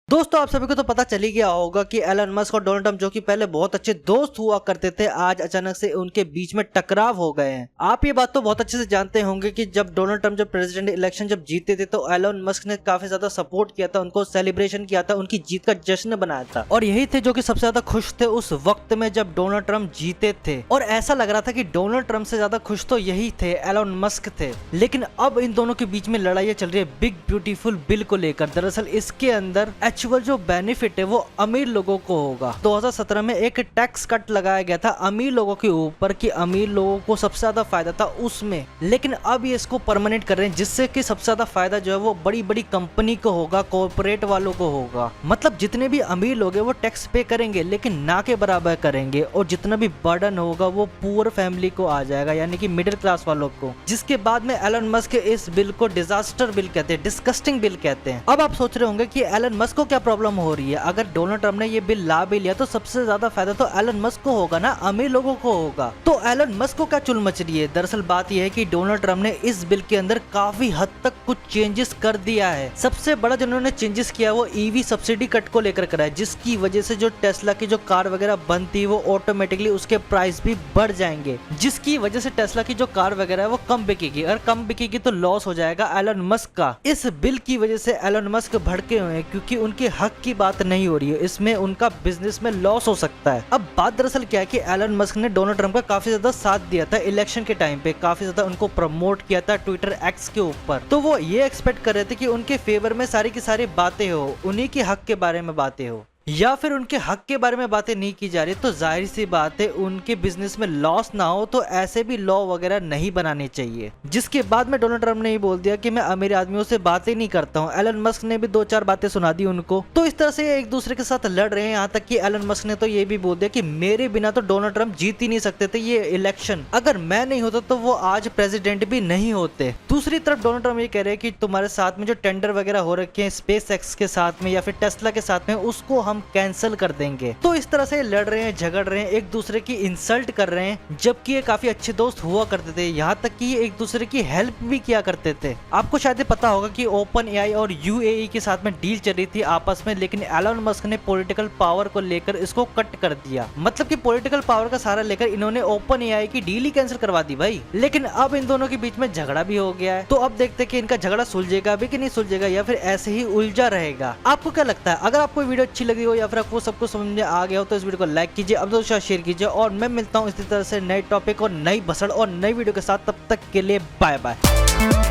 दोस्तों आप सभी को तो पता चल ही गया होगा कि एलन मस्क और डोनाल्ड ट्रंप जो कि पहले बहुत अच्छे दोस्त हुआ करते थे, आज अचानक से उनके बीच में टकराव हो गए हैं। आप ये बात तो बहुत अच्छे से जानते होंगे कि जब डोनाल्ड ट्रंप जब प्रेसिडेंट इलेक्शन जब जीते थे तो एलन मस्क ने काफी ज्यादा सपोर्ट किया था, उनको सेलिब्रेशन किया था, उनकी जीत का जश्न बनाया था और यही थे जो कि सबसे ज्यादा खुश थे उस वक्त में जब डोनाल्ड ट्रंप जीते थे। और ऐसा लग रहा था कि डोनाल्ड ट्रंप से ज्यादा खुश तो यही थे, एलन मस्क थे। लेकिन अब इन दोनों के बीच में लड़ाई चल रही है बिग ब्यूटीफुल बिल को लेकर। दरअसल इसके अंदर एक्चुअल जो बेनिफिट है वो अमीर लोगों को होगा। 2017 में एक टैक्स कट लगाया गया था अमीर लोगों के ऊपर कि अमीर लोगों को सबसे ज्यादा फायदा था उसमें, लेकिन अब ये इसको परमानेंट कर रहे हैं जिससे कि सबसे ज्यादा फायदा जो है वो बड़ी बड़ी कंपनी को होगा, कॉर्पोरेट वालों को होगा। मतलब जितने भी अमीर लोग हैं वो टैक्स पे करेंगे लेकिन ना के बराबर करेंगे और जितना भी बर्डन होगा वो पुअर फैमिली को आ जाएगा, यानी कि मिडिल क्लास वालों को। जिसके बाद में एलन मस्क इस बिल को डिजास्टर बिल कहते हैं, डिस्कस्टिंग बिल कहते हैं। अब आप सोच रहे होंगे कि एलन मस्क को क्या प्रॉब्लम हो रही है, अगर डोनाल्ड ट्रंप ने ये बिल ला भी लिया तो सबसे ज्यादा फायदा तो एलन मस्क को होगा ना, अमीर लोगों को होगा। तो एलन मस्क को क्या चुल मच रही है? दरअसल बात यह है कि डोनाल्ड ट्रंप ने इस बिल के अंदर काफी हद तक कुछ चेंजेस कर दिया है। सबसे बड़ा जिन्होंने चेंजेस किया वो ईवी सब्सिडी कट को लेकर करा है, जिसकी वजह से जो टेस्ला की जो कार वगैरह बनती है वो ऑटोमेटिकली उसके प्राइस भी बढ़ जाएंगे, जिसकी वजह से टेस्ला की जो कार वगैरह है वो कम बिकेगी। अगर कम बिकेगी तो लॉस हो जाएगा एलन मस्क का। इस बिल की वजह से एलन मस्क भड़के हुए हैं क्योंकि उनके हक की बात नहीं हो रही है, इसमें उनका बिजनेस में लॉस हो सकता है। अब बात दरअसल क्या है कि एलन मस्क ने डोनाल्ड ट्रंप का काफी ज्यादा साथ दिया था इलेक्शन के टाइम पे, काफी ज्यादा उनको प्रमोट किया था ट्विटर एक्स के ऊपर। तो वो ये एक्सपेक्ट कर रहे थे कि उनके फेवर में सारी की सारी बातें हो, उन्हीं के हक के बारे में बातें हो, या फिर उनके हक के बारे में बातें नहीं की जा रही तो जाहिर सी बात है उनके बिजनेस में लॉस ना हो, तो ऐसे भी लॉ वगैरह नहीं बनाने चाहिए। जिसके बाद में डोनाल्ड ट्रंप ने ये बोल दिया कि मैं अमीर आदमियों से बातें नहीं करता हूँ। एलन मस्क ने भी दो चार बातें सुना दी उनको, तो इस तरह से एक दूसरे के साथ लड़ रहे हैं। यहाँ तक कि एलन मस्क ने तो ये भी बोल दिया कि मेरे बिना तो डोनाल्ड ट्रंप जीत ही नहीं सकते थे ये इलेक्शन, अगर मैं नहीं होता तो वो आज प्रेसिडेंट भी नहीं होते। दूसरी तरफ डोनाल्ड ट्रंप ये कह रहे हैं कि तुम्हारे साथ में जो टेंडर वगैरह हो रखे हैं स्पेस एक्स के साथ में या फिर टेस्ला के साथ में, उसको हम कैंसिल कर देंगे। तो इस तरह से लड़ रहे हैं, झगड़ रहे हैं, एक दूसरे की इंसल्ट कर रहे हैं, जबकि ये काफी अच्छे दोस्त हुआ करते थे। यहाँ तक कि एक दूसरे की हेल्प भी किया करते थे। आपको शायद पता होगा कि ओपन एआई और यूएई के साथ में डील चल रही थी आपस में, लेकिन एलन मस्क ने पॉलिटिकल पावर को लेकर इसको कट कर दिया। मतलब कि पॉलिटिकल पावर का सहारा लेकर इन्होंने ओपन एआई की डील ही कैंसिल करवा दी भाई। लेकिन अब इन दोनों के बीच में झगड़ा भी हो गया है, तो अब देखते हैं कि इनका झगड़ा सुलझेगा भी कि नहीं सुलझेगा, या फिर ऐसे ही उलझा रहेगा। आपको क्या लगता है? अगर आपको वीडियो अच्छी लगी हो या फिर आपको सबको समझ में आ गया हो तो इस वीडियो को लाइक कीजिए, अब दोस्तों शेयर कीजिए, और मैं मिलता हूँ इसी तरह से नए टॉपिक और नई भसड़ और नई वीडियो के साथ। तब तक के लिए बाय बाय।